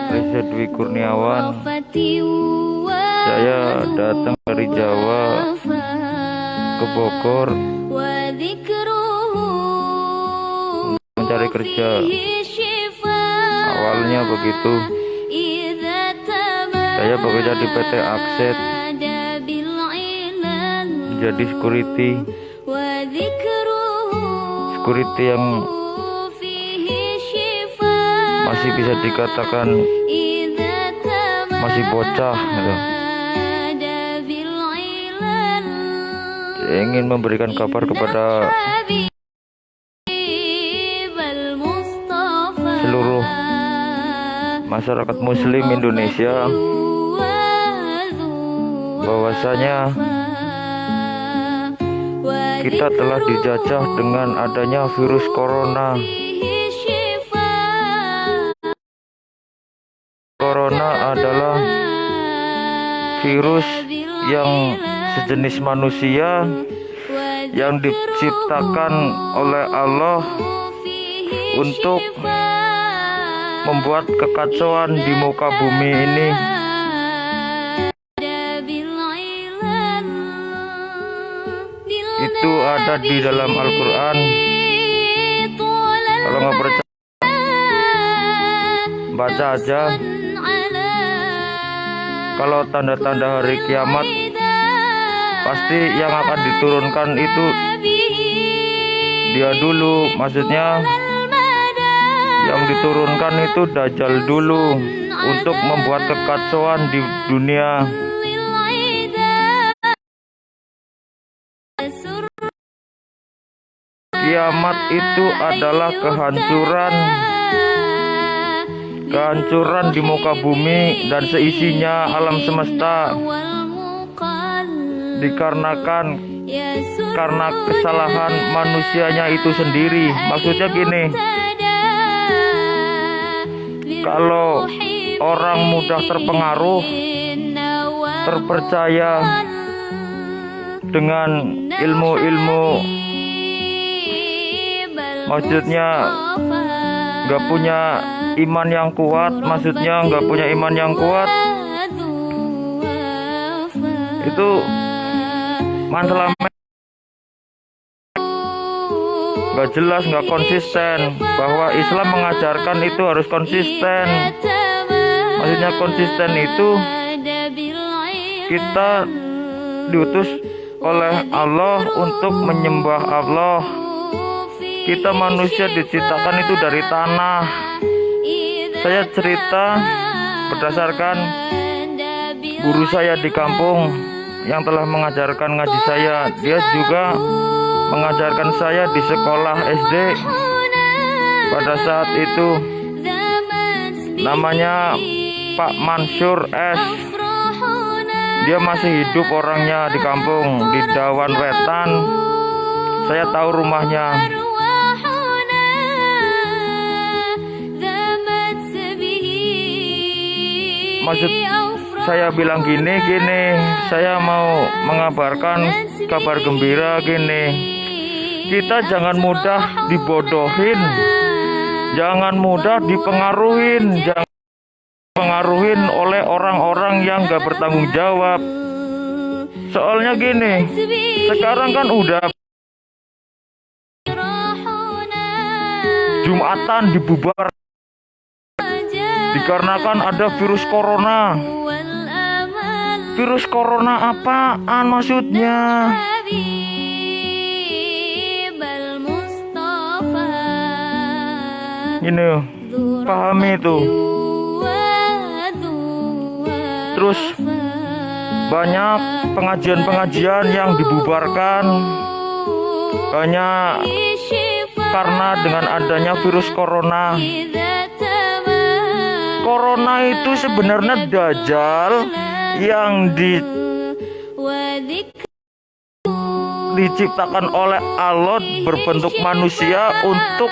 Reza Dwi Kurniawan. Saya datang dari Jawa ke Bogor mencari kerja. Awalnya begitu. Saya bekerja di PT Akset, jadi security yang masih bisa dikatakan masih bocah gitu. Saya ingin memberikan kabar kepada seluruh masyarakat Muslim Indonesia bahwasanya kita telah dijajah dengan adanya virus corona. Corona adalah virus yang sejenis manusia yang diciptakan oleh Allah untuk membuat kekacauan di muka bumi ini. Itu ada di dalam Al-Quran. Kalau nggak percaya, baca aja. Kalau tanda-tanda hari kiamat, pasti yang akan diturunkan itu dia dulu. Maksudnya yang diturunkan itu Dajjal dulu untuk membuat kekacauan di dunia. Kiamat itu adalah kehancuran di muka bumi dan seisinya alam semesta, dikarenakan karena kesalahan manusianya itu sendiri. Maksudnya gini, kalau orang mudah terpengaruh, terpercaya dengan ilmu-ilmu, maksudnya nggak punya iman yang kuat, itu masalah nggak jelas, nggak konsisten. Bahwa Islam mengajarkan itu harus konsisten. Maksudnya konsisten itu kita diutus oleh Allah untuk menyembah Allah. Kita manusia diciptakan itu dari tanah. Saya cerita berdasarkan guru saya di kampung yang telah mengajarkan ngaji saya. Dia juga mengajarkan saya di sekolah SD. Pada saat itu namanya Pak Mansur S. Dia masih hidup orangnya di kampung, di Dawan Wetan. Saya tahu rumahnya. Maksud saya bilang gini, saya mau mengabarkan kabar gembira gini. Kita jangan mudah dibodohin, jangan mudah dipengaruhin, jangan dipengaruhin oleh orang-orang yang gak bertanggung jawab. Soalnya gini, sekarang kan udah Jumatan dibubar dikarenakan ada virus corona. Virus corona apaan maksudnya? Ini pahami itu. Terus banyak pengajian-pengajian yang dibubarkan hanya karena dengan adanya virus corona. Corona itu sebenarnya Dajjal yang diciptakan oleh Allah berbentuk manusia untuk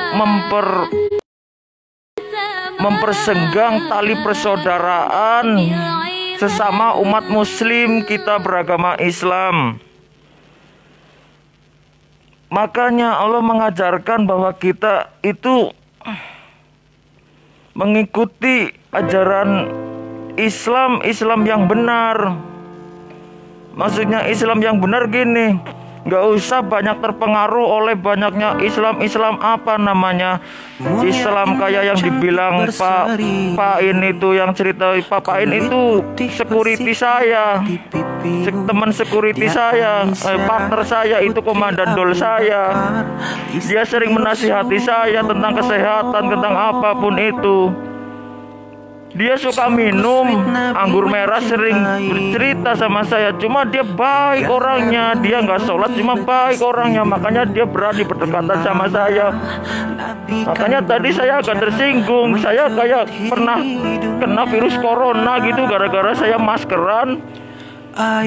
mempersenggang tali persaudaraan sesama umat muslim kita beragama Islam. Makanya Allah mengajarkan bahwa kita itu mengikuti ajaran Islam yang benar. Maksudnya Islam yang benar gini, nggak usah banyak terpengaruh oleh banyaknya Islam apa namanya Islam kayak yang dibilang Pak Pain itu, yang cerita Pak Pain itu security saya, teman security saya, partner saya itu, komandan dol saya. Dia sering menasihati saya tentang kesehatan, tentang apapun itu. Dia suka minum anggur merah, sering bercerita sama saya. Cuma dia baik orangnya, dia nggak sholat, cuma baik orangnya. Makanya dia berani berdekatan sama saya. Makanya tadi saya agak tersinggung. Saya kayak pernah kena virus corona gitu gara-gara saya maskeran.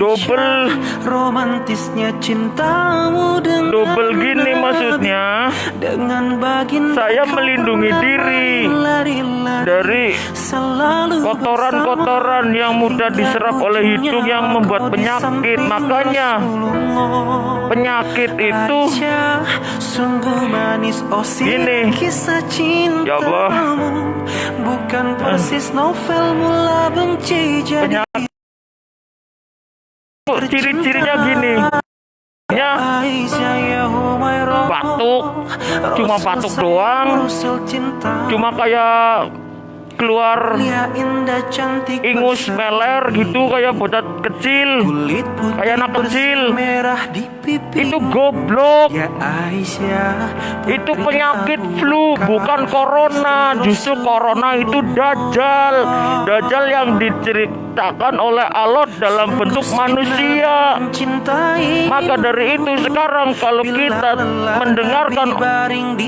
Double romantisnya cintamu dengan double gini maksudnya, saya melindungi diri dari kotoran-kotoran yang mudah diserap oleh hidung yang membuat penyakit. Makanya penyakit itu gini, ya Allah, bukan persis novel mula benci jadi. Ciri-cirinya gini ya, batuk, cuma batuk doang, cuma kayak keluar ingus meler gitu, kayak bocah kecil, kayak anak kecil. Itu goblok. Itu penyakit flu, bukan corona. Justru corona itu dajjal. Dajjal yang diceritakan oleh Allah dalam bentuk manusia. Maka dari itu sekarang kalau kita mendengarkan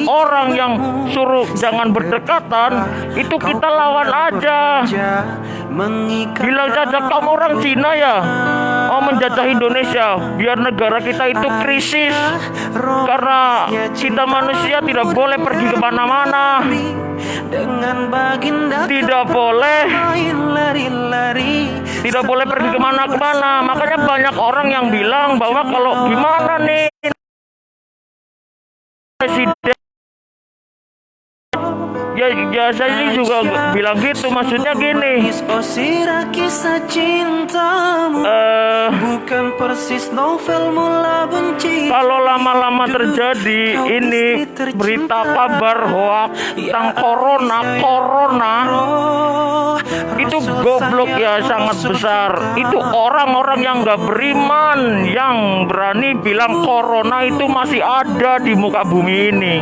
orang yang suruh jangan berdekatan, itu kita lawan aja. Bilang saja kamu orang Cina ya, menjajah Indonesia biar negara kita itu krisis, karena kita manusia tidak boleh pergi kemana-mana, tidak boleh pergi kemana-mana. Makanya banyak orang yang bilang bahwa kalau gimana nih presiden, ya saya juga bilang gitu, maksudnya gini, kalau lama-lama terjadi ini berita kabar hoax tentang corona itu goblok ya sangat besar. Itu orang-orang yang nggak beriman yang berani bilang corona itu masih ada di muka bumi ini.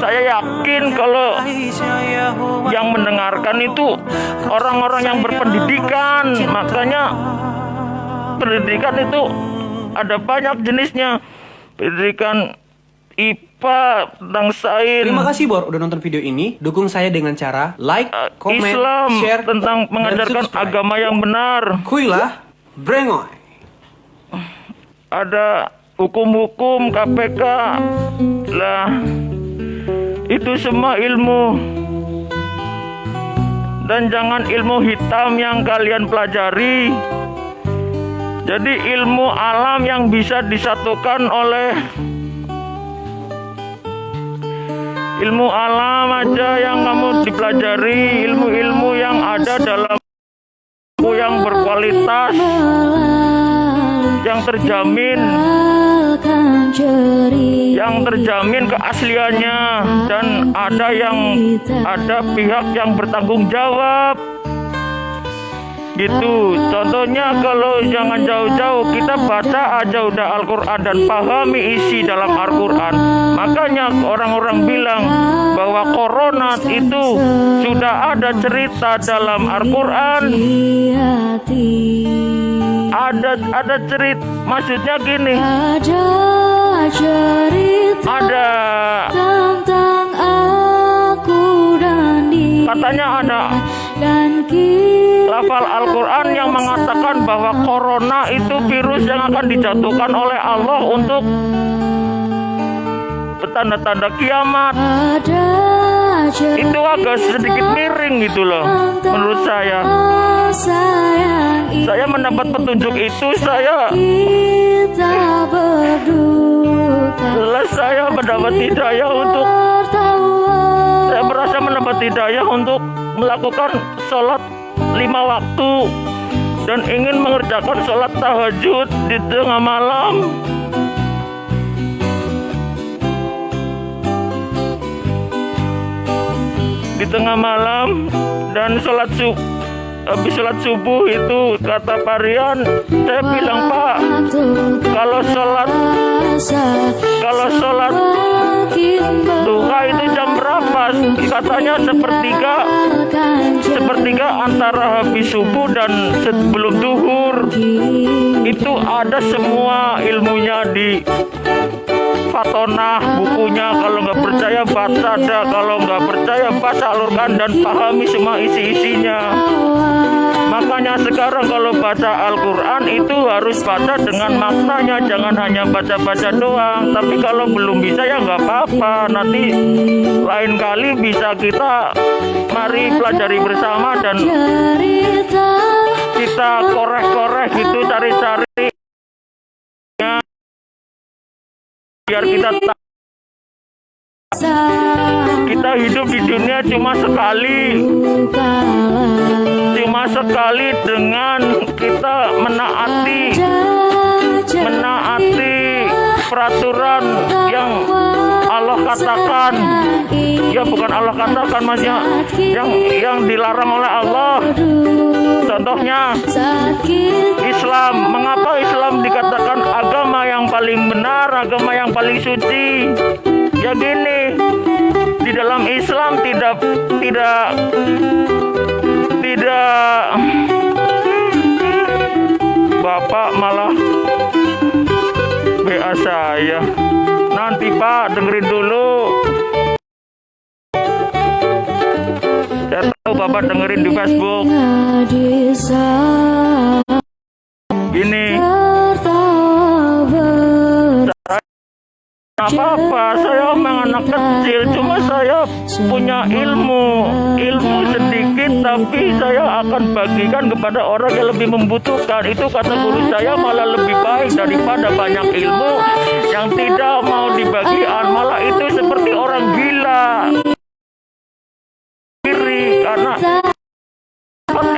Saya yakin kalau yang mendengarkan itu orang-orang yang berpendidikan. Makanya pendidikan itu ada banyak jenisnya. Pendidikan IPA, tentang sains. Terima kasih Bor udah nonton video ini. Dukung saya dengan cara like, komen, Islam, share, tentang mengajarkan agama yang benar. Kuilah Brengoy. Ada hukum-hukum KPK lah. Itu semua ilmu. Dan jangan ilmu hitam yang kalian pelajari. Jadi ilmu alam yang bisa disatukan oleh ilmu alam aja yang kamu dipelajari. Ilmu-ilmu yang ada dalam buku yang berkualitas, yang terjamin keasliannya, dan ada pihak yang bertanggung jawab gitu. Contohnya kalau jangan jauh-jauh, kita baca aja udah Al-Quran dan pahami isi dalam Al-Quran. Makanya orang-orang bilang bahwa corona itu sudah ada cerita dalam Al-Quran. Ada cerita, maksudnya gini, ada tentang aku dan dia, katanya ada dan lafal Al-Quran yang mengatakan bahwa corona itu virus yang akan dijatuhkan oleh Allah untuk tanda-tanda kiamat. Itu agak sedikit miring gitu loh menurut saya. Saya mendapat petunjuk itu, saya kita berdua Setelah saya mendapat hidayah untuk saya merasa mendapat hidayah untuk melakukan sholat 5 waktu dan ingin mengerjakan sholat tahajud di tengah malam. Di tengah malam dan habis sholat subuh itu kata Pak Rian, saya bilang, Pak, kalau sholat duha itu jam berapa? Katanya sepertiga antara habis subuh dan sebelum duhur. Itu ada semua ilmunya di Fatonah bukunya. Kalau nggak percaya baca, ada. Kalau nggak percaya baca, alurkan dan pahami semua isi-isinya. Makanya sekarang kalau baca Al-Quran itu harus baca dengan maknanya, jangan hanya baca-baca doang. Tapi kalau belum bisa ya nggak apa-apa, nanti lain kali bisa kita mari pelajari bersama dan kita korek-korek gitu, cari-cari biar kita hidup di dunia cuma sekali dengan kita menaati peraturan yang Allah katakan, ya bukan Allah katakan, maksudnya yang dilarang oleh Allah. Contohnya Islam. Mengapa Islam dikatakan agama yang paling benar, agama yang paling suci? Ya gini, di dalam Islam tidak Bapak malah WA saya. Nanti Pak, dengerin dulu. Saya tahu Bapak dengerin di Facebook. Gini, apa-apa, saya memang anak kecil, cuma saya punya ilmu sedikit, tapi saya akan bagikan kepada orang yang lebih membutuhkan. Itu kata guru saya malah lebih baik daripada banyak ilmu yang tidak mau dibagikan. Malah itu seperti orang gila, iri, karena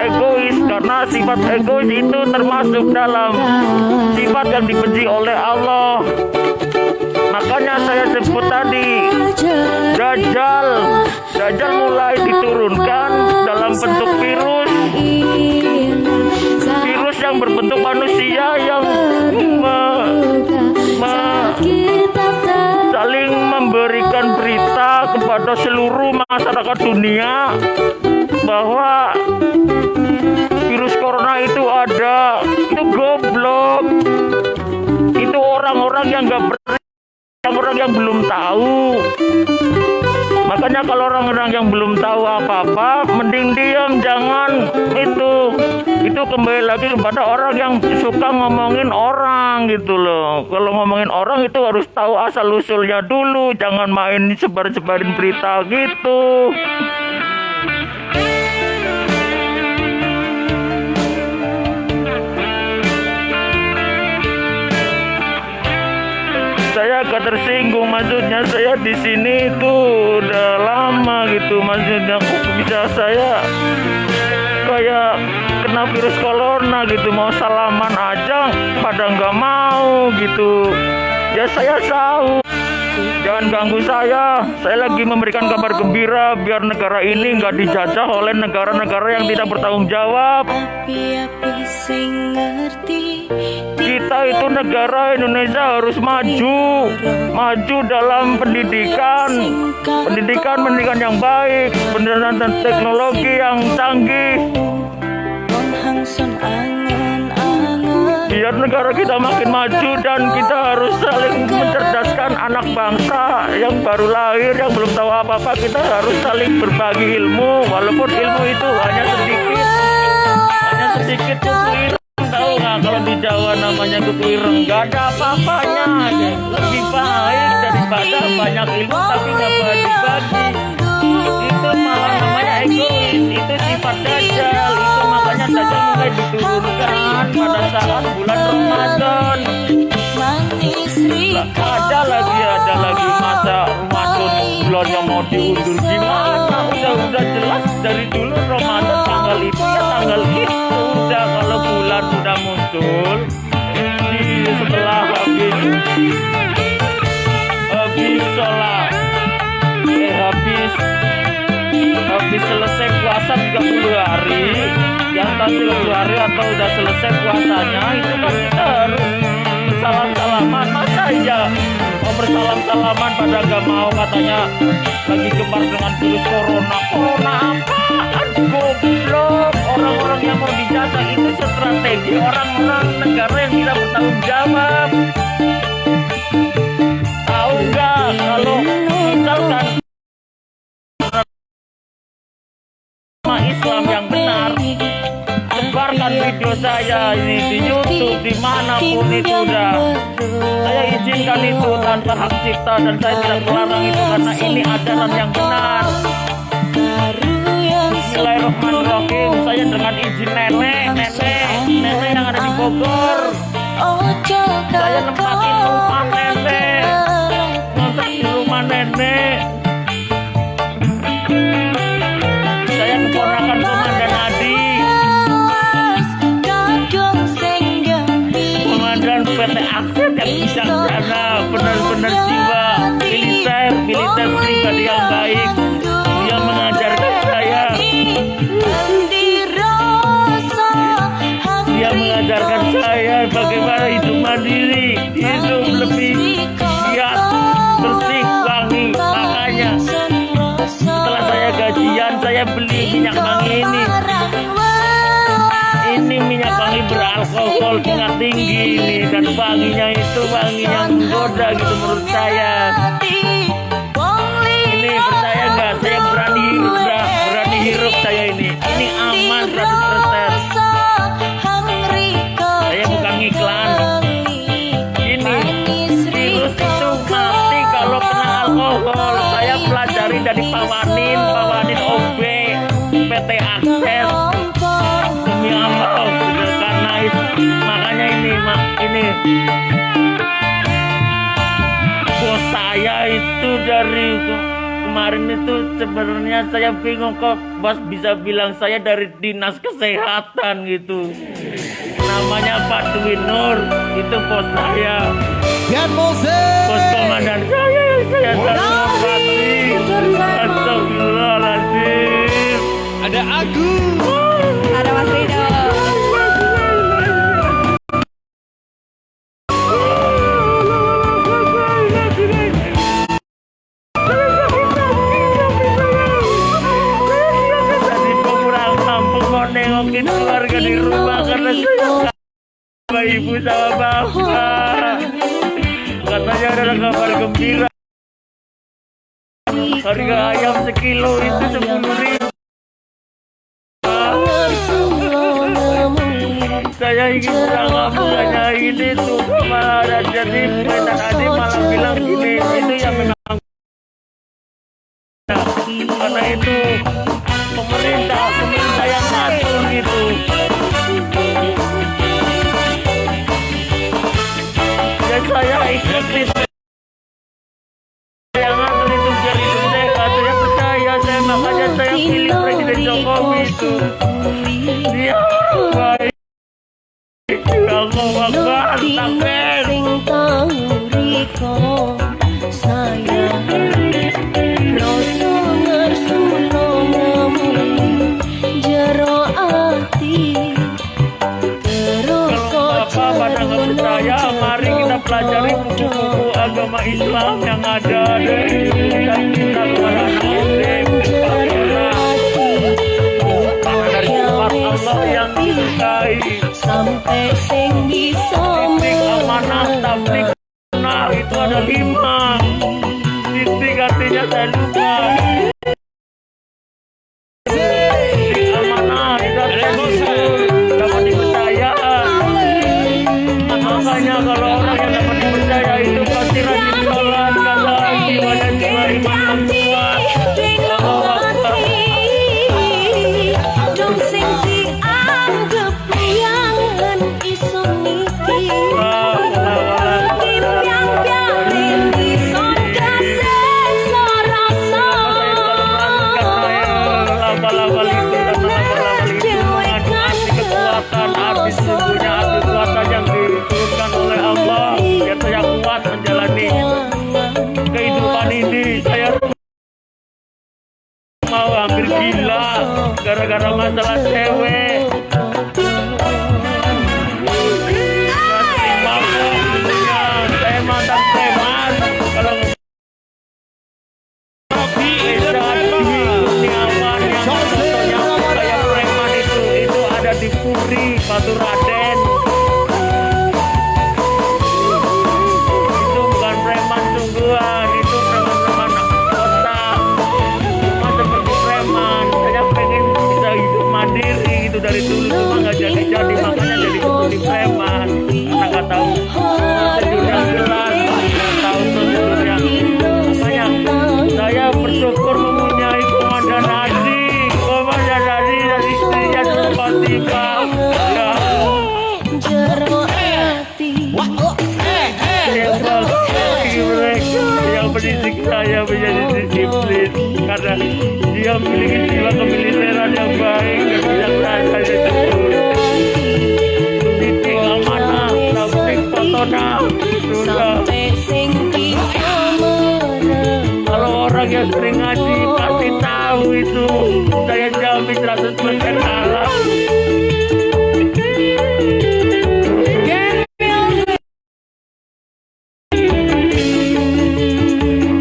egois. Karena sifat egois itu termasuk dalam sifat yang dibenci oleh Allah. Makanya saya sebut tadi, Dajjal mulai diturunkan dalam bentuk virus yang berbentuk manusia yang saling memberikan berita kepada seluruh masyarakat dunia bahwa virus corona itu ada. Itu goblok. Itu orang-orang yang orang yang belum tahu. Makanya kalau orang-orang yang belum tahu apa-apa, mending diam, jangan itu kembali lagi kepada orang yang suka ngomongin orang gitu loh. Kalau ngomongin orang itu harus tahu asal usulnya dulu, jangan main sebar-sebarin berita gitu. Saya agak tersinggung, maksudnya saya di sini itu udah lama gitu, maksudnya kok bisa saya kayak kena virus corona gitu, mau salaman aja pada nggak mau gitu. Ya saya tahu, jangan ganggu saya lagi memberikan kabar gembira biar negara ini nggak dijajah oleh negara-negara yang tidak bertanggung jawab. Kita itu negara Indonesia harus maju dalam pendidikan yang baik, pendidikan dan teknologi yang canggih. Biar negara kita makin maju dan kita harus saling mencerdaskan anak bangsa yang baru lahir, yang belum tahu apa-apa. Kita harus saling berbagi ilmu, walaupun ilmu itu hanya sedikit kuku. Tahu nggak kalau di Jawa namanya kuku ireng, nggak ada apa-apanya. Lebih baik daripada banyak ilmu tapi nggak bagi-bagi. Itu malah namanya egois. Itu sifat Dajjal. Itu makanya Dajjal mulai diturunkan pada saat bulan Ramadan. Ada lagi betul. Di sebelah habis sholat, habis selesai puasa 30 hari, yang tadi 30 hari atau udah selesai puasanya, itu kan kita harus bersalam-salaman. Masa iya mau bersalam-salaman pada gak mau, katanya lagi gemar dengan virus corona. Corona apaan, goblok. Orang-orang yang mau dijajah itu strategi orang-orang negara yang tidak bertanggung jawab. Tahu nggak kalau misalkan Islam yang benar, sebarkan video saya ini di YouTube dimanapun itu udah. Saya izinkan itu tanpa hak cipta dan saya tidak melarang itu karena ini ajaran yang benar. Bismillahirrahmanirrahim. Saya dengan izin nenek yang ada di Bogor. Saya nempatin rumah nenek, ngontrak di rumah nenek. Saya keponakan Komandan Adi, Komandan PT Akses yang bijaksana, benar-benar jiwa militer pribadi yang baik. Dia mengajarkan saya, dia mengajarkan saya bagaimana hidup mandiri, hidup lebih giat, bersih, wangi. Makanya setelah saya gajian, saya beli minyak wangi ini. Ini minyak wangi beralkohol tingkat tinggi ini, dan wanginya itu wangi yang menggoda gitu menurut saya. Ini percaya nggak? Saya berani hirup saya ini. Ini aman 100%. Saya bukan ngiklan. Ini virus itu mati kalau kena alkohol. Saya pelajari dari Pawanin OB PT Akses. Demi Allah, karena itu makanya ini bos saya itu dari kemarin itu sebenarnya saya bingung kok bos bisa bilang saya dari dinas kesehatan gitu. Namanya Pak Dwi Nur, itu bos saya. Bos komandan saya yang saya hormati. Astagfirullahaladzim. Ada Agus. Ada Mas Rido. Nengokin keluarga di rumah karena saya sama ibu sama bapak. Katanya ada kabar gembira, harga ayam sekilo itu 10.000. Saya ingin pulang kampung hanya ini tuh, malah ada jadi Medan Adi malah bilang gini, itu yang memang karena itu pemerintah yang ngatur gitu. Dan saya ikutin yang ngatur itu biar hidup sehat. Saya percaya, makanya saya pilih Presiden Jokowi itu. Dia orang baik. Ya Allah, Akbar, takbir. Mari kita pelajari buku-buku agama Islam yang ada dan kita kepada anak dari sifat Allah yang disukai. Sampai sing bisa titik amanah, tablik sunnah itu ada 5. Titik artinya saya lupa. Titik amanah itu dapat dipercaya. Makanya kalau orang yang dapat dipercaya itu pasti rajin sholat, kata jiwanya jiwa iman yang kuat. dong sing dianggap liangan iso niki timpiang-piang iso kasih sorasa gara-gara masalah cewek. Saya mantan preman. Kalau Kurniawan yang fotonya kayak preman itu ada di Puri, Batu Raden. Itu bukan preman sungguhan, itu preman-preman kota. Cuma seperti preman. Saya pengen bisa hidup mandiri itu dari dulu, cuma nggak jadi-jadi, makanya jadi seperti preman. Karena nggak tahu prosedur yang jelas, nggak tahu prosedur yang makanya saya bersyukur mempunyai komandan Hadi dan istrinya tiba-tiba ya yang pendidik saya menjadi disiplin karena dia memiliki jiwa kemiliteran yang baik dan yang saya syukur. Titik amanah, titik potona sudah. Kalau orang yang sering ngaji pasti tahu itu. Saya jamin 100% halal.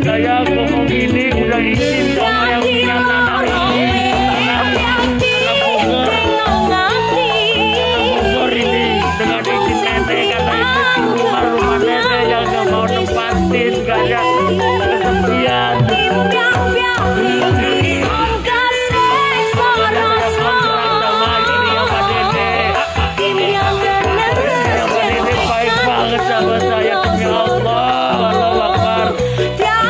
Saya ngomong gini udah izin sama yang punya tanah ini. Tanah Bogor ini dengan izin nenek, kata itu rumah nenek yang gak mau nempatin, gak ada kesepian. Sama saya demi Allah, Allah Akbar. Saya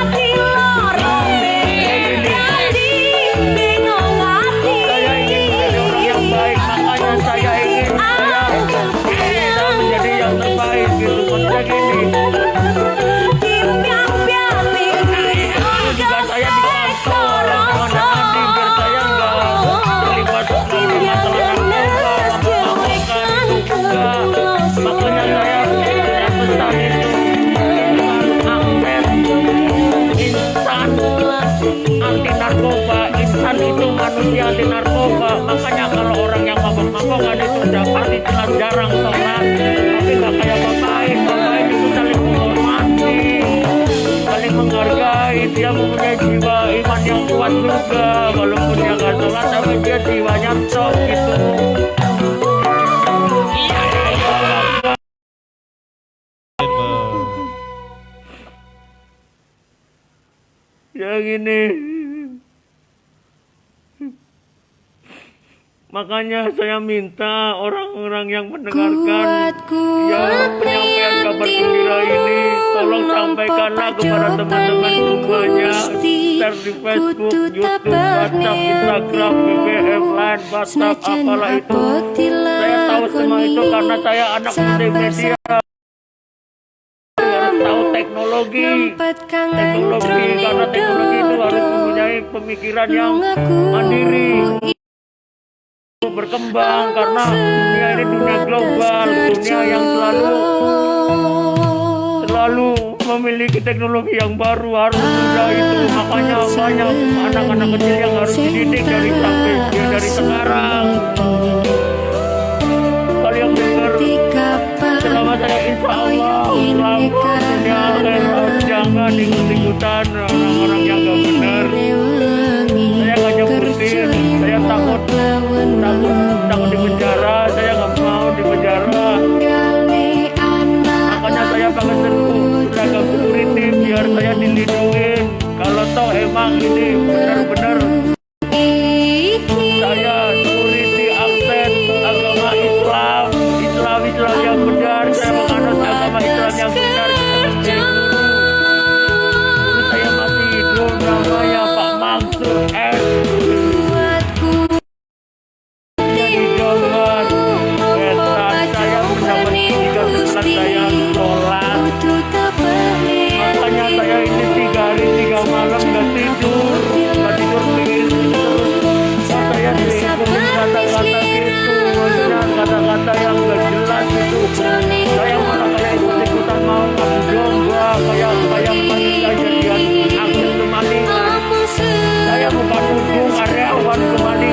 ingin menjadi orang yang baik, makanya saya ingin bisa menjadi yang terbaik gitu. Maksudnya gini, juga saya di kantor dengan Andi biar saya nggak terlibat dalam masalah narkoba, mabuk-mabukan itu juga. Makanya saya pesan itu insan anti narkoba. Insan itu manusia anti narkoba. Makanya kalau orang yang mabok-mabokan itu udah pasti jelas jarang sholat, tapi nggak kayak bapak itu saling menghormati, saling menghargai. Dia mempunyai jiwa iman yang kuat juga, walaupun dia nggak sholat tapi dia jiwanya top gitu. Ya gini, makanya saya minta orang-orang yang mendengarkan yang penyampaian kabar gembira ini, tolong sampaikanlah kepada teman-teman semuanya, share di Facebook, YouTube, WhatsApp, Instagram, BBM, Line, WhatsApp, apalah itu. Saya tahu semua itu karena saya anak multimedia. Tahu teknologi karena teknologi itu harus mempunyai pemikiran yang mandiri, berkembang karena dunia ini dunia global, dunia yang selalu memiliki teknologi yang baru, harus mudah itu. Makanya banyak anak-anak kecil yang harus dididik dari sekarang. Kalau yang dengar selama saya insya Allah selamat dunia akhirat, jangan ikut-ikutan orang-orang yang gak benar. Saya gak nyebutin, saya takut di penjara, saya gak mau di penjara. Makanya saya pakai seragam security biar saya dilindungin. Kalau toh emang ini benar-benar saya security akses agama Islam yang benar, saya menganut agama Islam yang benar. Dulu saya masih hidup, namanya Pak Mansur S. Jadi dolar wetan, saya mendapat tiga setelah saya sholat. Makanya saya ini 3 hari 3 malam gak tidur pengen terus. Saya dihukumin kata-kata gitu, maksudnya kata-kata yang gak jelas itu. Saya malah kayak ikut-ikutan mau ngadu domba, kayak manusia jadian akses kemalingan. Saya bukan dukung karyawan kemalingan.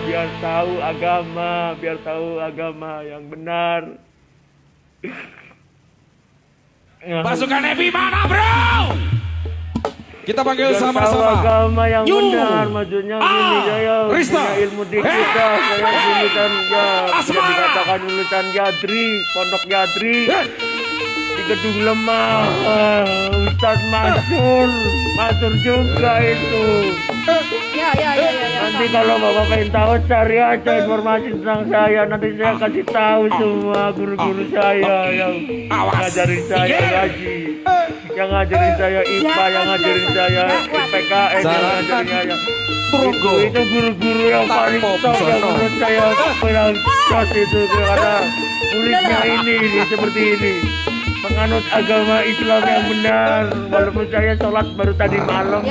biar tahu agama yang benar. Pasukan Ebi mana bro? Kita panggil Biar tahu sama-sama. agama yang Yu. benar, maksudnya gini saya Rista. punya ilmu dikit dah, saya lulusan ya, bisa dikatakan lulusan Yadri, Pondok Yadri, di Gedung Lemah, Ustadz Mansur juga itu. Ya. Nanti kalau bapak pengen tahu cari aja informasi tentang saya, nanti saya kasih tahu semua guru-guru saya yang ngajarin saya ngaji, yang ngajarin saya IPA, yang ngajarin saya IPKN, yang ngajarin saya itu guru-guru yang paling top yang menurut saya paling jos itu karena kulitnya ini seperti ini, menganut agama Islam yang benar. Walaupun saya sholat baru tadi malam,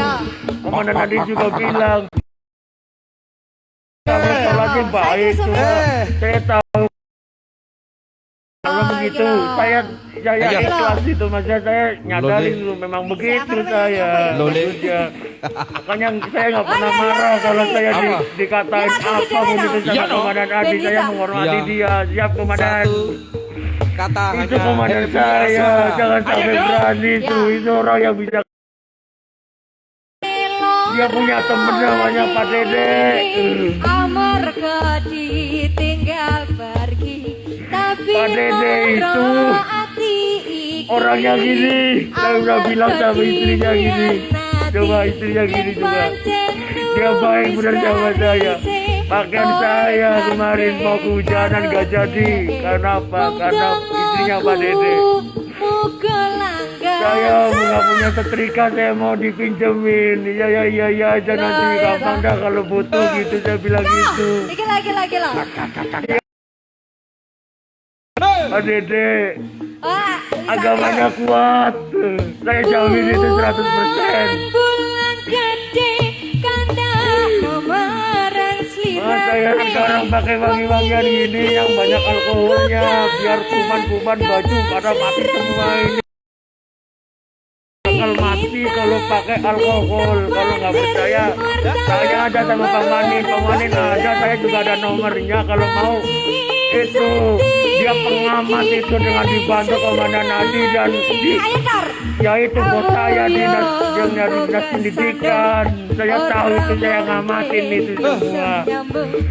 Komandan Adi juga bilang kamu sholatnya baik, cuma saya tahu kalau begitu saya ikhlas itu, maksudnya saya nyadarin dulu memang begitu saya. Maksudnya makanya saya nggak pernah marah kalau saya dikatain apapun itu sama Komandan Adi, saya menghormati dia. Siap Komandan. Kata Itu komandan saya, jangan sampai berani itu orang yang bisa. Dia punya temen namanya Pak Dede. Amarga ditinggal pergi, tapi Pak Dede itu orangnya gini. Saya udah bilang sama istrinya gini. Coba istrinya gini juga. Dia baik benar sama saya. Pakaian saya kemarin mau kehujanan gak jadi. Karena apa? Karena istrinya Pak Dede. Saya nggak punya setrika, saya mau dipinjemin. Iya aja nanti kapan dah kalau butuh gitu, saya bilang gitu. Lagi lah. Pak Dede agamanya kuat, saya jamin itu 100%. Saya sekarang pakai wangi-wangian gini yang banyak alkoholnya, biar kuman-kuman baju pada mati semua ini. Bakal mati kalau pakai alkohol. Kalau nggak percaya, saya ada sama Pak Manin ada, saya juga ada nomornya kalau mau. Itu dia pengamat itu dengan dibantu Komandan Adi dan itu bos saya dinas pendidikan. Saya tahu itu, saya ngamatin itu semua.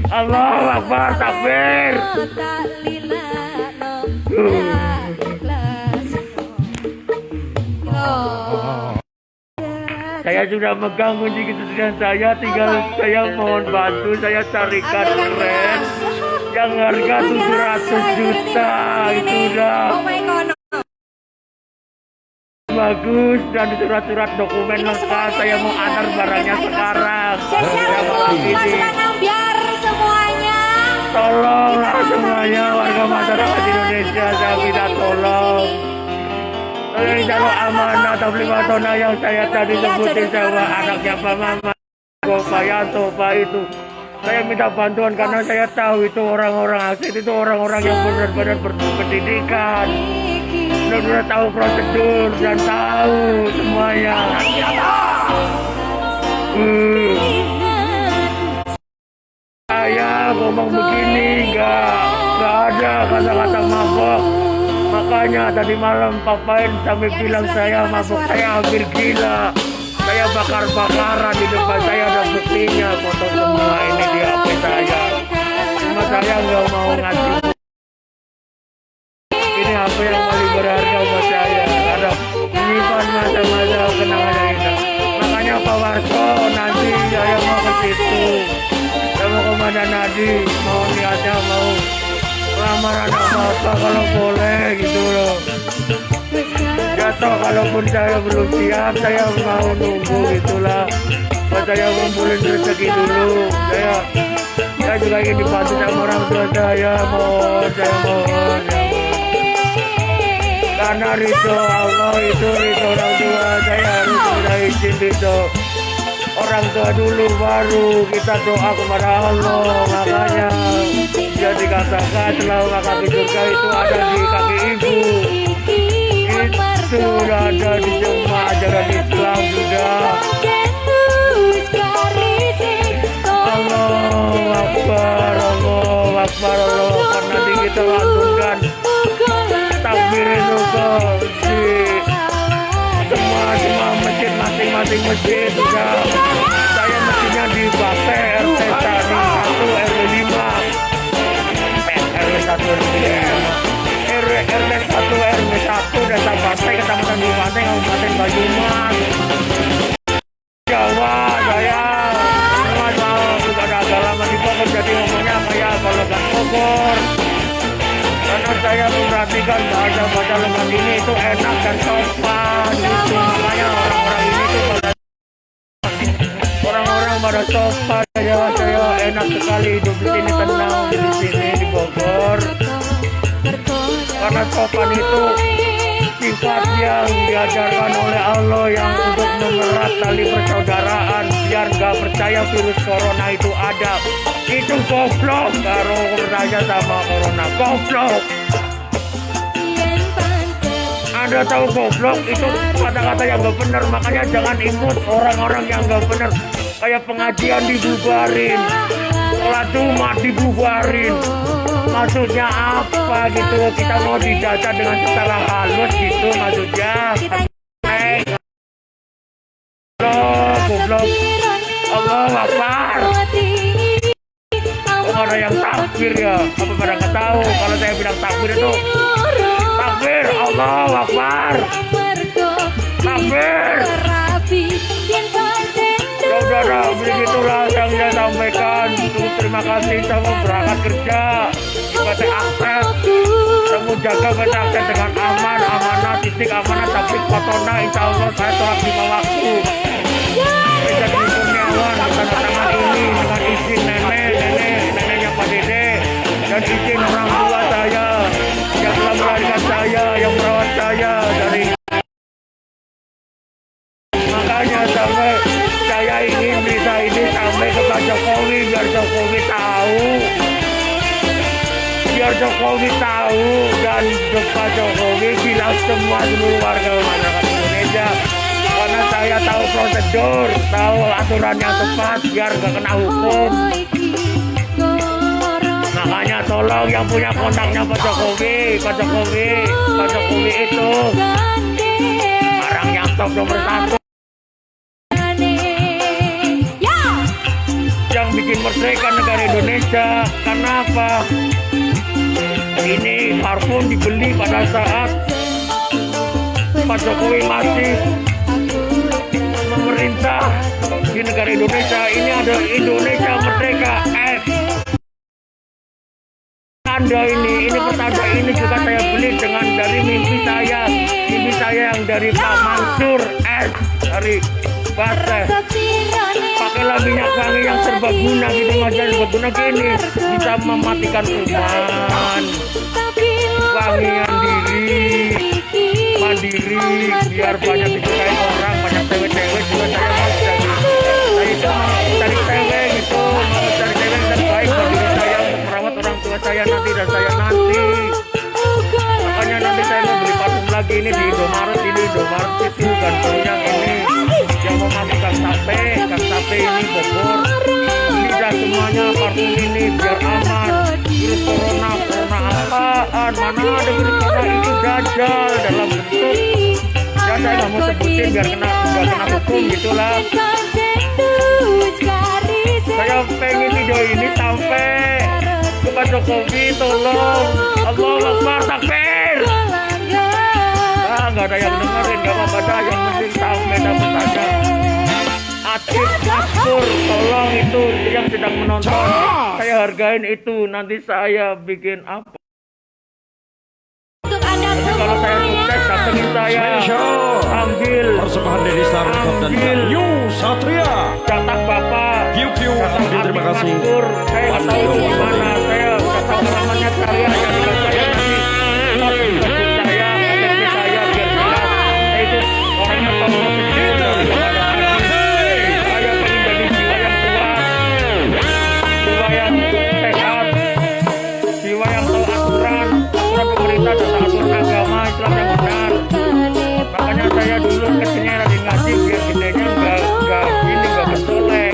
Allahu Akbar, takbir. Saya sudah megang kunci kesedihan saya, tinggal saya mohon bantu, saya carikan keren yang harga 700 juta itu udah bagus dan surat-surat dokumen lengkap. Saya mau antar barangnya sekarang. Saya mau ini. Biar semuanya. Tolonglah semuanya warga masyarakat Indonesia, saya minta tolong. Ini kalau amanah Tablighatona yang saya tadi sebutin sama anaknya Pak Mama, Gopayanto, Pak itu. Saya minta bantuan karena saya tahu itu orang-orang asli itu orang-orang yang benar-benar berpendidikan. Benar-benar tahu prosedur dan tahu semuanya. Saya ngomong begini nggak ada kata-kata mabok. Makanya tadi malam Papain sampai bilang saya mabuk, saya hampir gila. Saya bakar-bakaran di depan, saya ada buktinya, foto semua ini di HP saya. Cuma saya nggak mau ngasih. Ini HP yang paling berharga buat saya. Ada menyimpan masa-masa kenangan indah. Makanya Pak Warso nanti saya mau ke situ. Saya mau Komandan Adi, mau niatnya mau lamaran apa-apa kalau boleh gitu loh. Jatuh kalaupun saya belum siap, saya mau nunggu gitulah. Saya ngumpulin rezeki dulu. Saya juga ingin dibantu sama orang tua saya, mohon. Karena ridho Allah itu ridho orang tua, saya harus sudah izin ridho orang tua dulu, baru kita doa kepada Allah. Makanya dia dikatakan selalu kaki surga itu ada di kaki ibu. Itu sudah ada di semua ajaran Islam sudah. Allahu Akbar. masjid enggak. Saya mestinya di Bate RT 1 RW 5. RW 1 RW 1 Desa Bate, Kecamatan Bupate, Kabupaten Banyumas, Jawa. Saya sudah agak lama di Bogor, jadi ngomongnya kayak Bologan Bogor. Karena saya memperhatikan bahasa lemah ini itu enak dan sopan gitu. Makanya orang-orang ini tuh pada sopan. Saya enak sekali hidup di sini, tenang di sini di Bogor. Karena sopan itu sifat yang diajarkan oleh Allah yang untuk memerat tali persaudaraan biar gak percaya virus corona itu ada. Itu goblok karo percaya sama corona, goblok. Anda tahu goblok itu kata-kata yang gak benar, makanya jangan ikut orang-orang yang gak benar. Kayak pengajian dibubarin, sholat Jumat dibubarin. Maksudnya apa gitu? Kita mau dijaga dengan secara halus gitu maksudnya. Goblok. Allahu Akbar. Kok ada yang takbir ya? Apa pada nggak tahu? Kalau saya bilang takbir itu takbir, Allahu Akbar. Takbir. Saudara, begitulah yang saya sampaikan. Terima kasih, saya mau berangkat kerja. PT Akses, saya mau jaga PT Akses dengan aman, amanah, titik amanah, tapi kotona, insya Allah saya sholat 5 waktu. Saya jadi Kurniawan, tanda tangan ini dengan izin neneknya Pak Dede, dan izin orang tua saya yang telah melahirkan saya, yang merawat saya dari. Makanya sampai saya ingin berita ini sampai ke Pak Jokowi biar Jokowi tahu dan Pak Jokowi bilang semua seluruh warga masyarakat Indonesia, karena saya tahu prosedur, tahu aturan yang tepat biar gak kena hukum. Makanya tolong yang punya kontaknya Pak Jokowi itu orang yang top nomor 1. Yang bikin merdeka negara Indonesia. Karena apa? Ini parfum dibeli pada saat Pak Jokowi masih memerintah di negara Indonesia. Ini ada Indonesia Merdeka X. Tanda ini pertanda ini juga saya beli dengan dari mimpi saya yang dari Pak Mansur S dari Bate. Pakailah minyak wangi yang serbaguna gitu, macam serbaguna gini bisa mematikan kuman, wangian diri, mandiri, biar banyak disukai orang, banyak cewek-cewek juga saya mau cari cewek gitu, mau cari cewek yang terbaik buat diri saya untuk merawat orang tua saya nanti dan saya nanti. Makanya nanti saya mau beli parfum lagi ini di Indomaret itu gantung yang ini yang memasukkan sape ini Bogor. Ini dah semuanya parfum ini biar aman. Virus corona apaan? Mana ada virus corona, itu dajjal dalam bentuk. Ya saya nggak mau sebutin biar kena hukum gitulah. Saya pengen video ini sampai ke Pak Jokowi, tolong. Allahu Akbar, takbir. Nggak ada yang dengerin, nggak apa-apa dah, yang penting sampai dapat aja. Atik Akur, tolong itu yang sedang menonton, saya hargain itu, nanti saya bikin apa. Kalau saya sukses, datengin saya, ambil persembahan Dedi Sarkop dan Yu Satria, catat Bapak, terima kasih. Saya nggak tahu di mana, saya nggak tahu namanya cari aja dengan saya nanti. Makanya saya dulu kecilnya rajin ngaji biar gedenya nggak bersolek.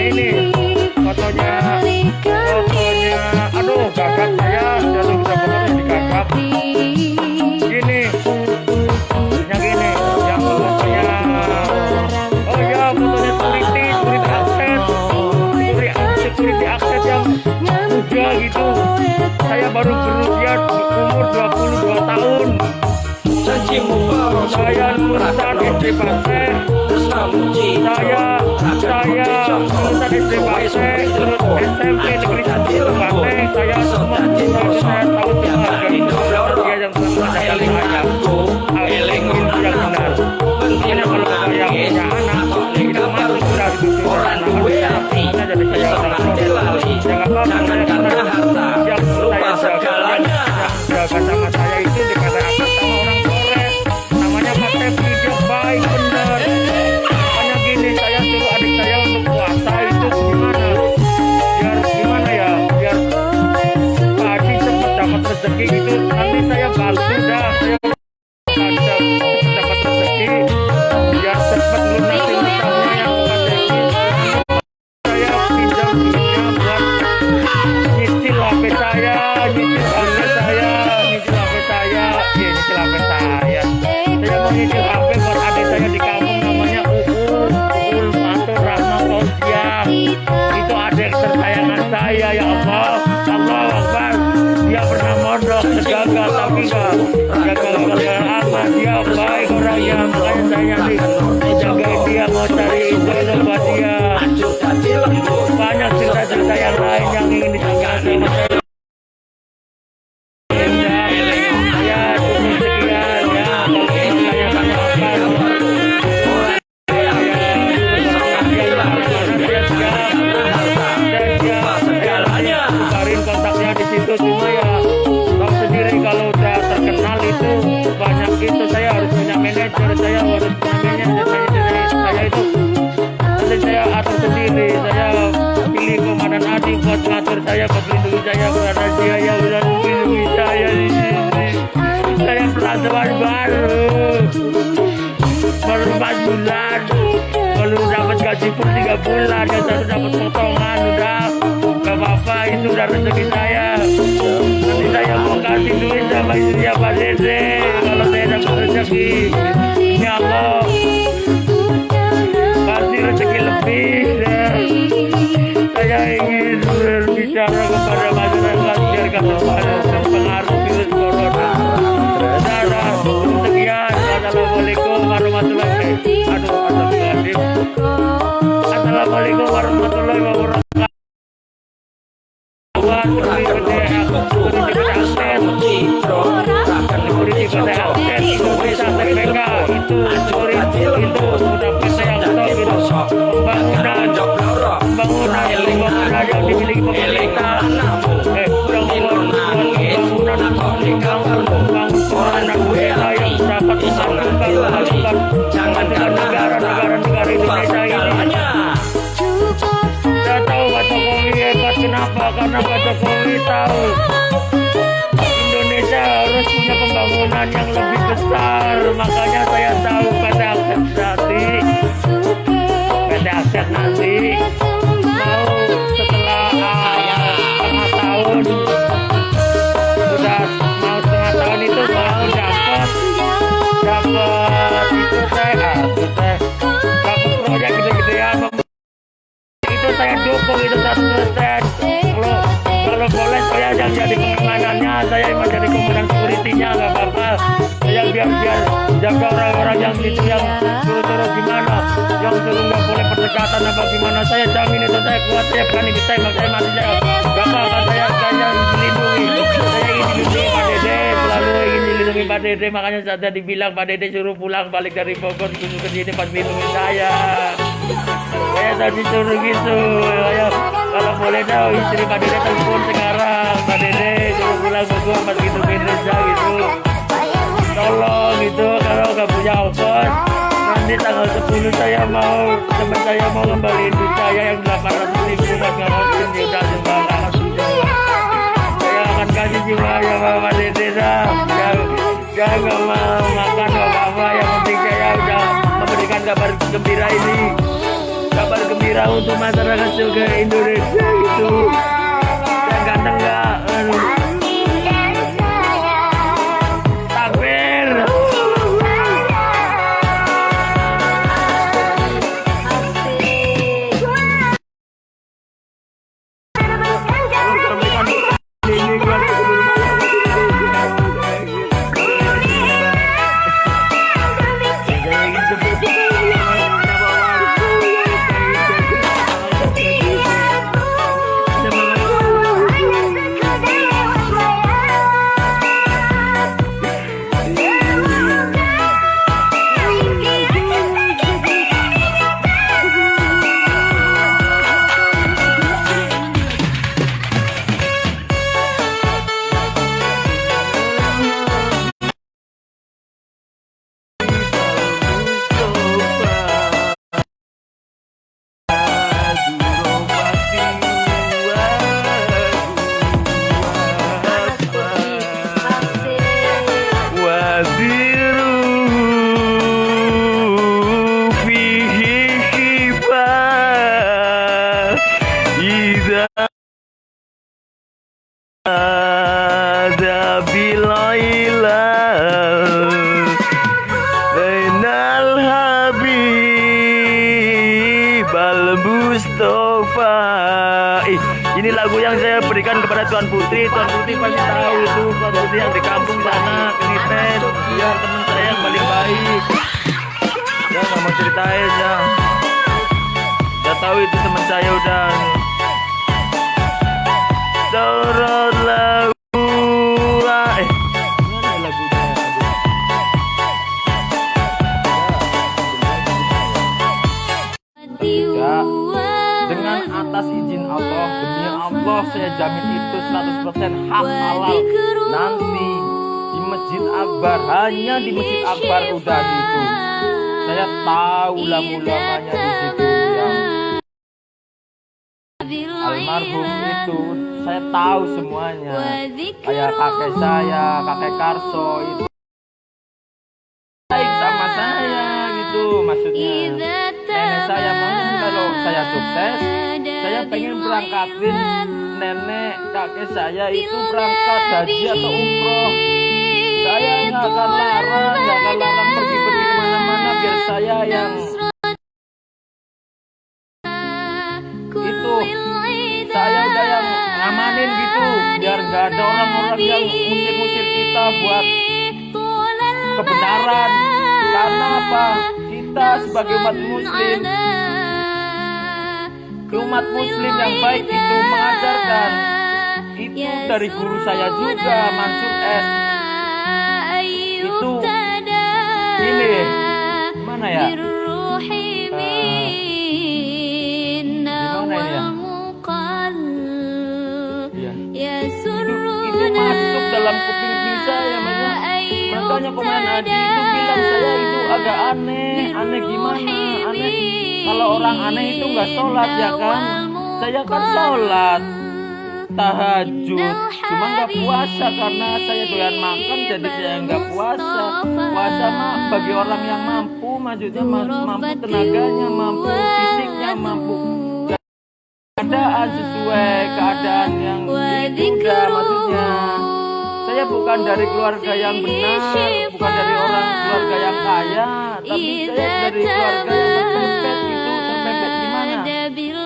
ini fotonya, aduh gagak saya jatuh bisa fotonya di gagak. Gini, yang gini, yang fotonya, oh ya fotonya security akses yang muda gitu. Saya baru berusia umur 22 tahun. Saya lulusan SD Pasir. Saya lulusan SD Pasir, terus SMP Negeri 1 Pasir. Saya semua saya tahu semua dia yang telah saya lihat yang benar. Makanya kalau saya punya anak, itu masuk sudah itu anak jadi saya orang yang jaga sama saya itu dikatakan sama orang Polres, namanya Pak Tepi, dia baik bener. Makanya gini, saya suruh adik saya untuk puasa itu gimana ya, biar Pak Adi cepat dapat rezeki itu. Nanti saya bantu dah, saya dapat rezeki biar cepat lunasi utangnya yang Pak Tepi. Saya pinjam duitnya buat nyicil HP saya, nyicil HP saya. Saya mau nyicil HP buat adik saya di kampung namanya Uul Matur Rahma Sosial. Itu adik tersayangan saya, ya Allah. Allah Akbar. Dia pernah mondok gagal tapi enggak gagal amat. Dia baik orangnya, makanya saya jagain dia, mau cari jodoh buat dia. Banyak cerita-cerita yang lain yang ingin disampaikan sama saya. Cuma ya tahu sendiri kalau udah terkenal itu banyak itu, saya harus punya manajer, saya harus punya manajer saya itu nanti saya atur sendiri. Saya pilih Komandan Adi buat ngatur saya, buat lindungi saya, karena dia yang udah melindungi saya di sini. Saya pelajaran baru 4 bulan, baru dapat gaji pun 3 bulan, dan saya dapat potongan udah. Gak apa-apa, itu udah rezeki saya. Nanti saya mau kasih duit sama istrinya Pak Dede kalau saya dapat rezeki. Ya Allah, kasih rezeki lebih ya. Saya ingin berbicara kepada masyarakat biar gak terpengaruh virus corona. Dadah, sekian. Assalamualaikum warahmatullahi wabarakatuh. Assalamualaikum warahmatullahi wabarakatuh. Pembangunan yang dimiliki pemerintah, pembangunan daerah yang dapat memajukan negara Indonesia ini. Saya tahu Pak Jokowi hebat, kenapa? Karena Pak Jokowi tahu Indonesia harus punya pembangunan yang lebih besar. Makanya saya tahu PT Akses nanti mau setelah setengah tahun, udah mau setengah tahun itu mau dapat itu dapat proyek gede-gedean. Itu saya dukung itu 100%. Kalau boleh saya yang jadi pengamanannya, saya yang menjadi komandan security-nya, nggak apa-apa. Saya biar jaga orang-orang yang itu yang suruh-suruh gimana, yang suruh nggak boleh berdekatan apa gimana. Saya jamin itu saya kuat, saya berani ditembak, saya mati saya nggak apa-apa. Saya dilindungi, saya ingin dilindungi Pak Dede, selalu ingin dilindungi Pak Dede. Makanya saya dibilang Pak Dede suruh pulang balik dari Bogor ke sini pas melindungi saya. Saya tadi suruh gitu, ayo kalau boleh tahu istri Pak Dede telepon sekarang. Pak Dede suruh pulang Bogor pas gitu Indonesia gitu. Tolong gitu, kalau nggak punya ongkos nanti tanggal 10 teman saya mau ngembaliin duit saya yang 800.000 buat ngawasin dia udah sumbangan. Saya akan kasih jiwa ya Pak Dede dah. Dia nggak mau makan apa-apa, yang penting saya udah memberikan kabar gembira ini. Kabar gembira kira untuk masyarakat juga Indonesia gitu. Saya ganteng nggak? Takbir. Ada bilailah Bainal Habib Al-Mustafa. Ini lagu yang saya berikan kepada Tuan Putri. Tuan Putri pasti tahu itu. Tuan Putri yang di kampung sana, Keniten. Dia teman saya yang paling baik. Dia nggak mau ceritain ya. Dia tahu itu teman saya udah. Sorot lagu dengan atas izin Allah, demi Allah saya jamin itu 100% hak halal. Nanti di Masjid Akbar, hanya di Masjid Akbar udah itu. Saya tahu ulama-ulamanya di situ yang almarhum itu, saya tahu semuanya. Kayak kakek saya, kakek Karso itu baik sama saya gitu, maksudnya nenek saya kalau saya sukses, saya pengen berangkatin nenek kakek saya itu berangkat haji atau umroh. Saya nggak akan larang pergi kemana-mana, biar saya yang itu, saya udah yang ngamanin gitu, biar nggak ada orang-orang yang ngusir-ngusir kita buat kebenaran. Karena apa? Kita sebagai umat muslim yang baik itu mengajarkan itu dari guru saya juga, Mansur S. Itu ini mana ya? Gimana ya? Itu masuk dalam kuping saya, makanya Komandan Adi itu bilang saya itu agak aneh gimana? Aneh kalau orang aneh itu nggak sholat ya kan? Saya kan sholat tahajud, cuma nggak puasa karena saya doyan makan, jadi saya nggak puasa. Puasa mah bagi orang yang mampu, maksudnya mampu tenaganya, mampu fisiknya, mampu keadaan sesuai keadaan yang itu maksudnya. Saya bukan dari keluarga yang benar, bukan dari orang keluarga yang kaya, tapi saya dari keluarga yang terpepet gitu. Terpepet gimana?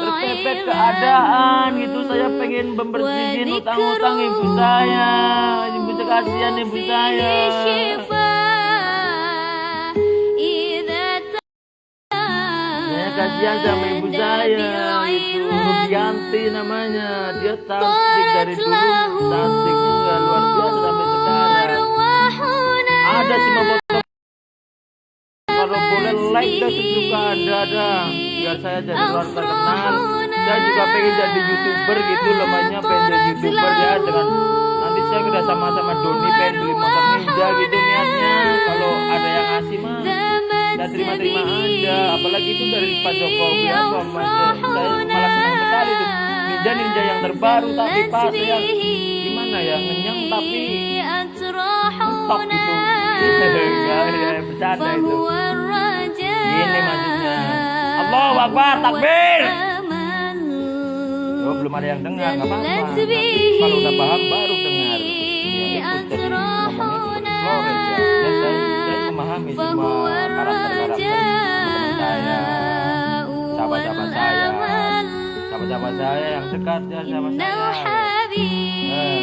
Terpepet keadaan gitu. Saya pengen membersihin utang-utang ibu saya. Ibu kasihan ibu saya. Saya kasihan sama ibu saya. Itu Rubianti namanya. Dia tasik dari dulu, tasiknya nggak luar biasa sampai sekarang. Ada cuma foto, kalau boleh like dah sesuka ada biar saya jadi luar terkenal. Saya juga pengen jadi YouTuber gitu, namanya pengen jadi YouTuber ya, dengan nanti saya udah sama Doni pengen beli motor ninja gitu niatnya. Kalau ada yang ngasih mah saya terima aja, apalagi itu dari Pak Jokowi apa saya malah senang sekali tuh ninja yang terbaru. Tapi Pak saya gimana ya, ngenyang tapi mentok gitu. Enggak ya, bercanda itu. Ini maksudnya Allahu Akbar, takbir. Oh, belum ada yang dengar, nggak apa-apa. Nanti kalau udah paham baru dengar. Ya, itu jadi ngomongnya Flores ya. Dan saya memahami semua karakter-karakter teman saya, sahabat-sahabat saya yang dekat ya sama saya.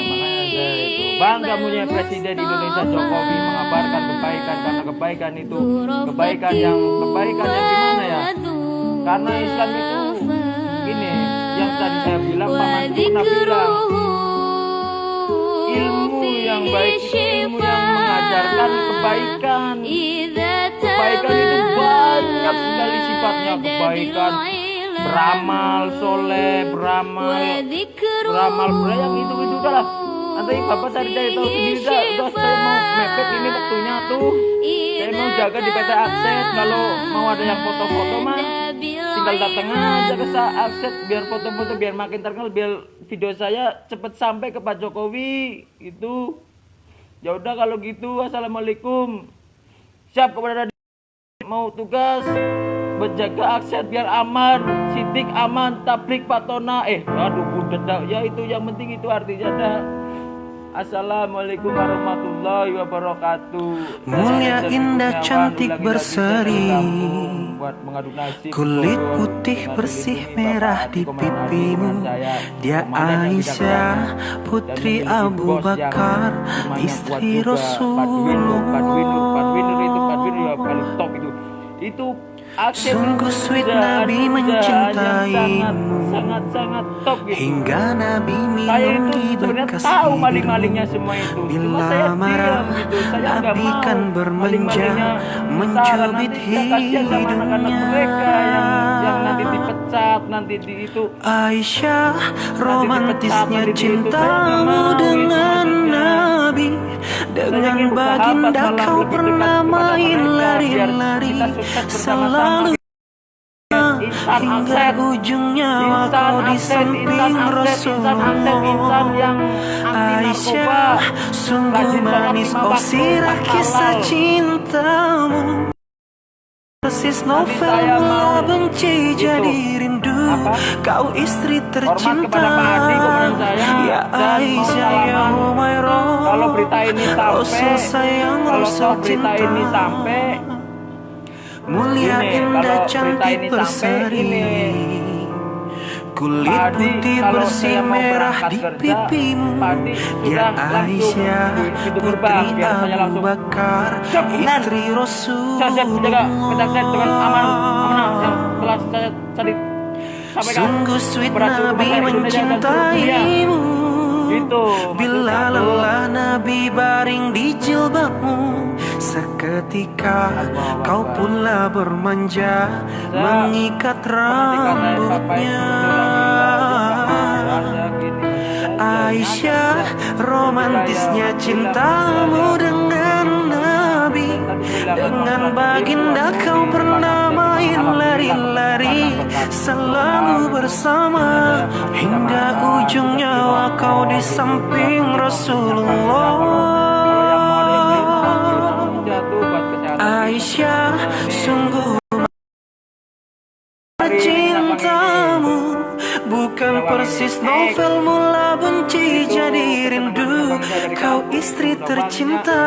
Makanya saya itu bangga punya presiden Indonesia Jokowi mengabarkan kebaikan, karena kebaikan itu kebaikan yang gimana ya? Karena Islam itu ini yang tadi saya bilang, pamanku pernah bilang, ilmu yang baik itu ilmu yang mengajarkan kebaikan. Kebaikan itu banyak sekali sifatnya, kebaikan beramal soleh, beramal yang itu udahlah. Nanti bapak tadi saya tahu sendiri dah saya mau mepet ini waktunya tuh. Saya mau jaga di PT Akses, kalau mau ada yang foto-foto mah tinggal datang aja ke Akses biar foto-foto, biar makin terkenal, biar video saya cepet sampai ke Pak Jokowi itu. Ya udah kalau gitu, assalamualaikum. Siap kepada mau tugas berjaga Akses biar aman, Sidik aman, tablik Pak Tona. Aduh budet dah. Ya itu yang penting itu artinya dah. Assalamualaikum warahmatullahi wabarakatuh. Mulia, indah, cantik, berseri, kulit putih bersih merah di pipimu. Dia Aisyah, putri Abu Bakar, istri Rasulullah. Itu sungguh sweet Nabi mencintaimu, sangat top gitu. Hingga Nabi Saya minum itu di sebenarnya bekas tahu hidungmu. maling-malingnya semua itu. Cuma saya Bila marah, diam gitu. Saya nggak Nabi mau kan bermanja, maling-malingnya mencubit kasihan sama anak-anak hidungnya. mereka yang nanti dipecat, nanti di itu. Aisyah, romantisnya nanti dipecat, nanti di itu. Saya nggak cintamu mau dengan itu. Nabi. Dengan ingin baginda bersahabat malah kau lebih pernah dekat kepada main mereka, biar lari-lari, kita sukses bersama-sama. selalu Insan hingga Akses, ujung nyawa insan kau di Akses, samping insan Akses, Rasulullah. insan yang anti Aisyah, narkoba, sungguh rajin sholat manis 5 oh waktu, sirah kisah halal. cintamu. Persis novel saya mau mula benci itu, jadi rindu. apa? Kau istri Hormat tercinta. kepada Pak Adi, komandan saya, Ya dan mau Aisyah, ya salaman. Humairah, Kalau berita ini Rasul sampai, sayang, kalau Rasul berita cinta. ini sampai, Mulia, ini, indah, kalau berita cantik, ini sampai, berseri, ini kulit Pak Adi, putih kalau bersih saya mau merah berangkat di kerja, pipimu. Pak Adi Ya sudah langsung Aisyah, di pintu putri gerbang, biar saya Abu langsung Bakar, siap, Kemudian istri Rasul. saya menjaga ketat dengan amanah yang telah saya tadi sampaikan. Sungguh sweet kepada seluruh Nabi bangsa Indonesia dan seluruh dunia. mencintaimu. Itu Bila maksud satu. lelah Nabi baring di jilbabmu, seketika kau pula bermanja mengikat rambutnya. Aisyah, romantisnya cintamu dengan Nabi. Dengan baginda kau pernah main lari-lari, selalu bersama hingga ujung nyawa kau di samping Rasulullah. Aisyah, sungguh cintamu bukan persis novel mula benci jadi rindu. Kau istri tercinta,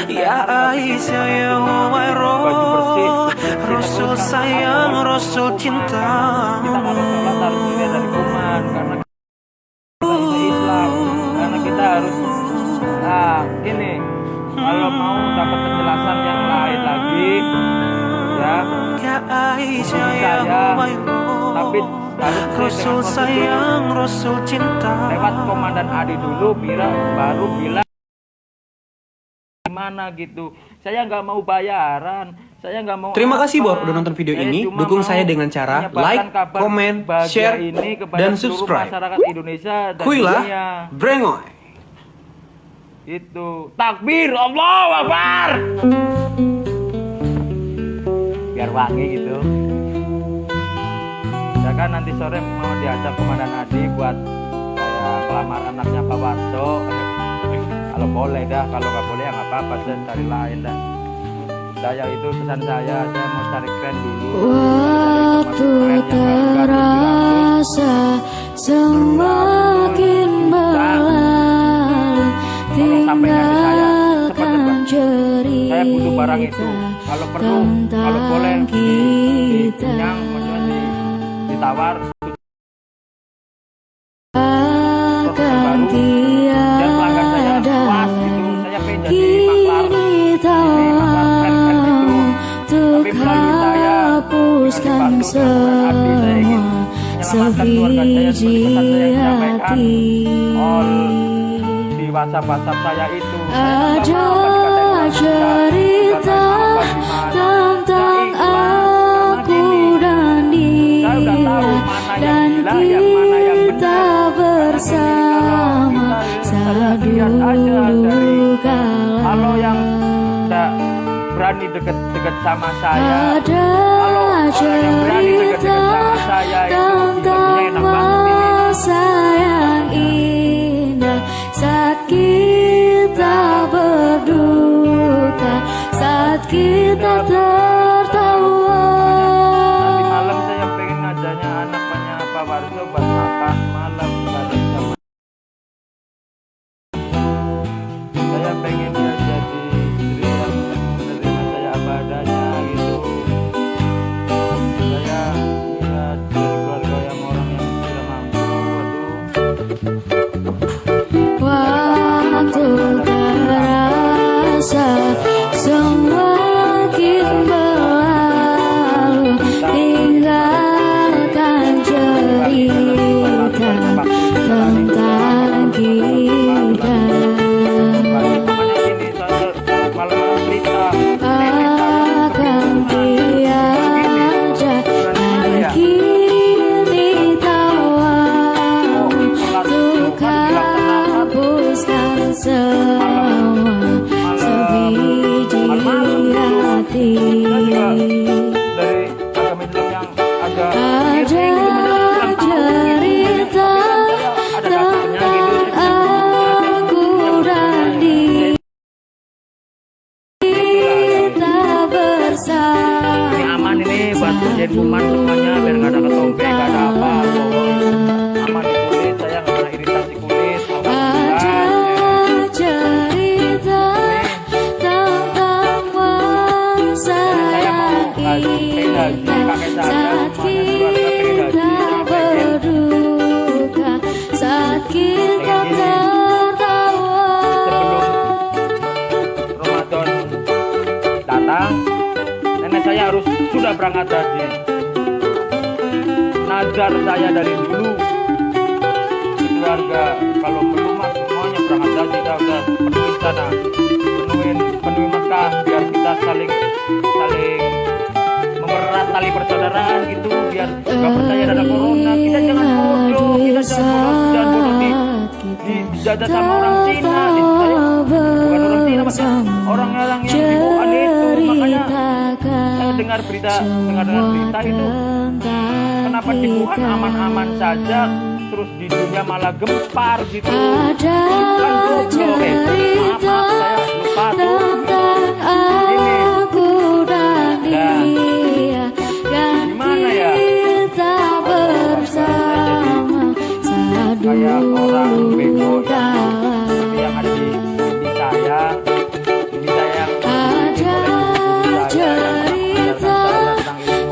ya Aisyah, ya Humairah, Rasul sayang, Rasul cinta. Kita harus sholat, harus lihat dari kuman, karena kita Islam, karena kita harus gini, kalau mau dapat penjelasan yang lain lagi ya Aisyah, ya Humairah, tapi harus Rasul sayang, Rasul cinta. lewat komandan Adi dulu, baru bilang gimana gitu. Saya nggak mau bayaran, saya nggak mau. Terima kasih Bor udah nonton video ini. Cuma Dukung mau saya dengan cara menyebarkan like, kabar komen, bahagia share, ini kepada dan seluruh subscribe. masyarakat Indonesia dan Kuilah, dunia. Brengoy. Itu takbir, Allahu Akbar. Biar wangi gitu. Ya kan nanti sore mau diajak komandan Adi buat kayak pelamar anaknya Pak Warso. Kalau boleh dah, kalau nggak boleh ya nggak apa-apa, saya cari lain dah. saya itu pesan saya mau cari keren dulu. Waktu terasa semakin berlalu, tinggalkan Saya butuh barang itu. Kalau perlu, kalau boleh dikenyang, maksudnya ditawar. akan Dan pelanggan saya puas gitu. Saya pengen jadi maklar. untuk hapuskan semua sebiji hati. Di WhatsApp saya itu Ada cerita tentang aku dan dia, dan kita bersama saat dulu kala. kalau yang tidak berani deket-deket sama saya, Ada kalau orang yang berani deket-deket sama saya itu tentang enak banget ini. masa yang indah saat kita berduka, saat kita tertawa. Nanti malam saya pengen ngajaknya anaknya Pak Warso buat makan malam bareng sama. Saya pengen dia jadi istri yang menerima saya apa adanya gitu. Saya lihat dari keluarga yang orang yang sudah mampu. Waktu terasa semakin berlalu, tinggalkan cerita tentang kita. Makanya ini saya malam-malam cerita. Akan tiada dan kini tawar untuk hapuskan semua sebiji hati. Dari agama Islam yang agak Ada cerita tentang aku dan dia, kita bersama. ini aman ini buat kerjain kuman semuanya biar nggak ada ketombe nggak ada apa aman di kulit saya nggak pernah iritasi kulit Ada cerita tentang masa indah saat kita berduka, saat kita tertawa. sebelum Ramadan datang nenek saya harus sudah berangkat haji. Nazar saya dari dulu di keluarga kalau belum mas semuanya berangkat haji kita udah penuhin sana penuhin Mekah biar kita saling mempererat tali persaudaraan gitu biar nggak percaya ada corona. Kita jangan bodoh, kita jangan bodoh dijajah sama orang Cina, bukan orang Cina maksudnya orang-orang yang di Wuhan itu. Makanya saya dengar berita itu kenapa di Wuhan aman-aman saja terus di dunia malah gempar gitu. Ada cerita tentang aku dan dia, dan kita bersama saat dulu kala. Yang ada di saya yang Ada cerita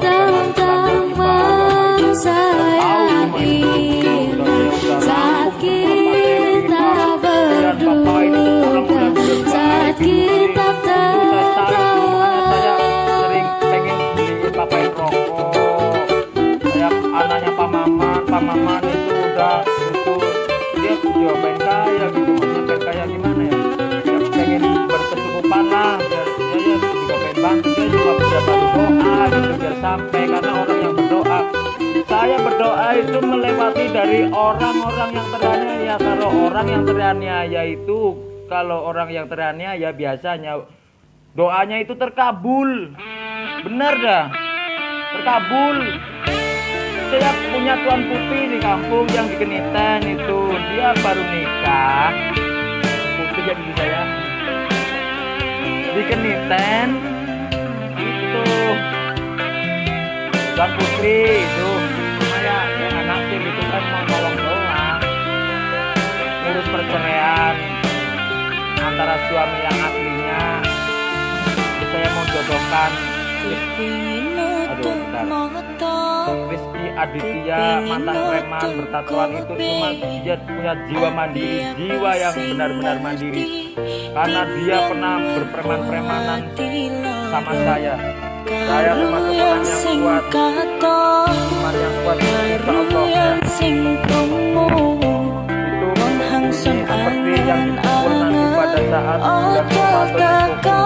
tentang masa yang indah saat kita berduka, saat kita tertawa. saya sering pengen beliin papain rokok kayak anaknya Pak Maman itu udah itu dia pengen kaya gitu maksudnya pengen kaya gimana ya pengen berkecukupan lah biar ya juga pengen bantu dia juga bisa bantu doa gitu biar sampai karena orang yang berdoa saya berdoa itu melewati dari orang-orang yang teraniaya. Kalau orang yang teraniaya biasanya doanya itu terkabul. Bener dah, terkabul. Saya punya tuan putih di kampung yang di Keniten itu, dia baru nikah. Putih jadi saya di Keniten itu Tuan Putri itu cuma ya yang anak tim itu kan mau nolong doang ngurus perceraian antara suami yang aslinya. Saya mau jodohkan Rizky Aditya, mantan preman bertatuan itu cuma dia punya jiwa mandiri, jiwa yang benar-benar mandiri. Karena dia pernah berpreman-premanan sama saya. Saya termasuk orang yang kuat, iman yang kuat, insya Allah ya. Itu ini seperti yang dipukul nanti pada saat bulan Ramadan itu.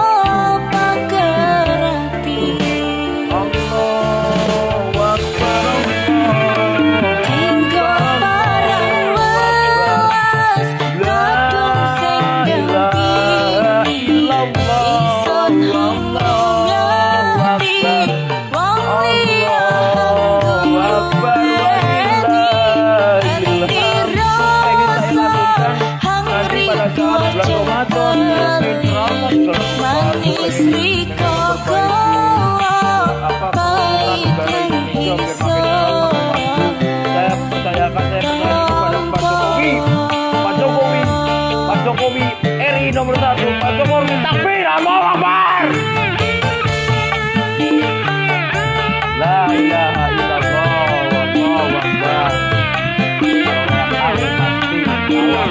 Jokowi RI nomor 1, Pak Jokowi takbir, Allahu Akbar. La ilaha illallah, wallahu akbar. Kalau yang pasti bahwa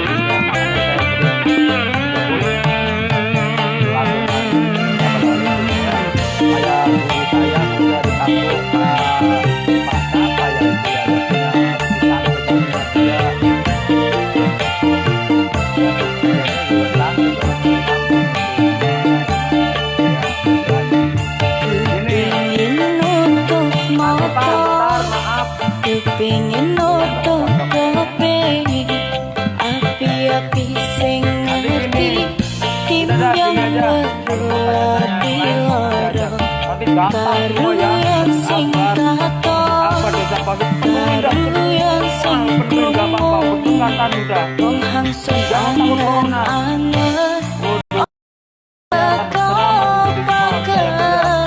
Kepingin nutup kepingin api-api sing ngerti timbang berdua di lorong baru yang sing katon baru yang sing krungu wong hangsung angen-angen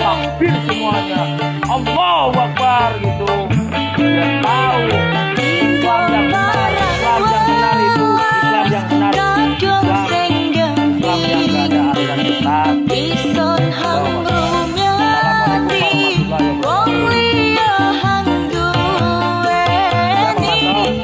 takbir semuanya, Allahu Akbar gitu. Biar tahu Islam yang benar, Islam yang benar itu Islam yang benar, Islam yang gak ada aliran sesat.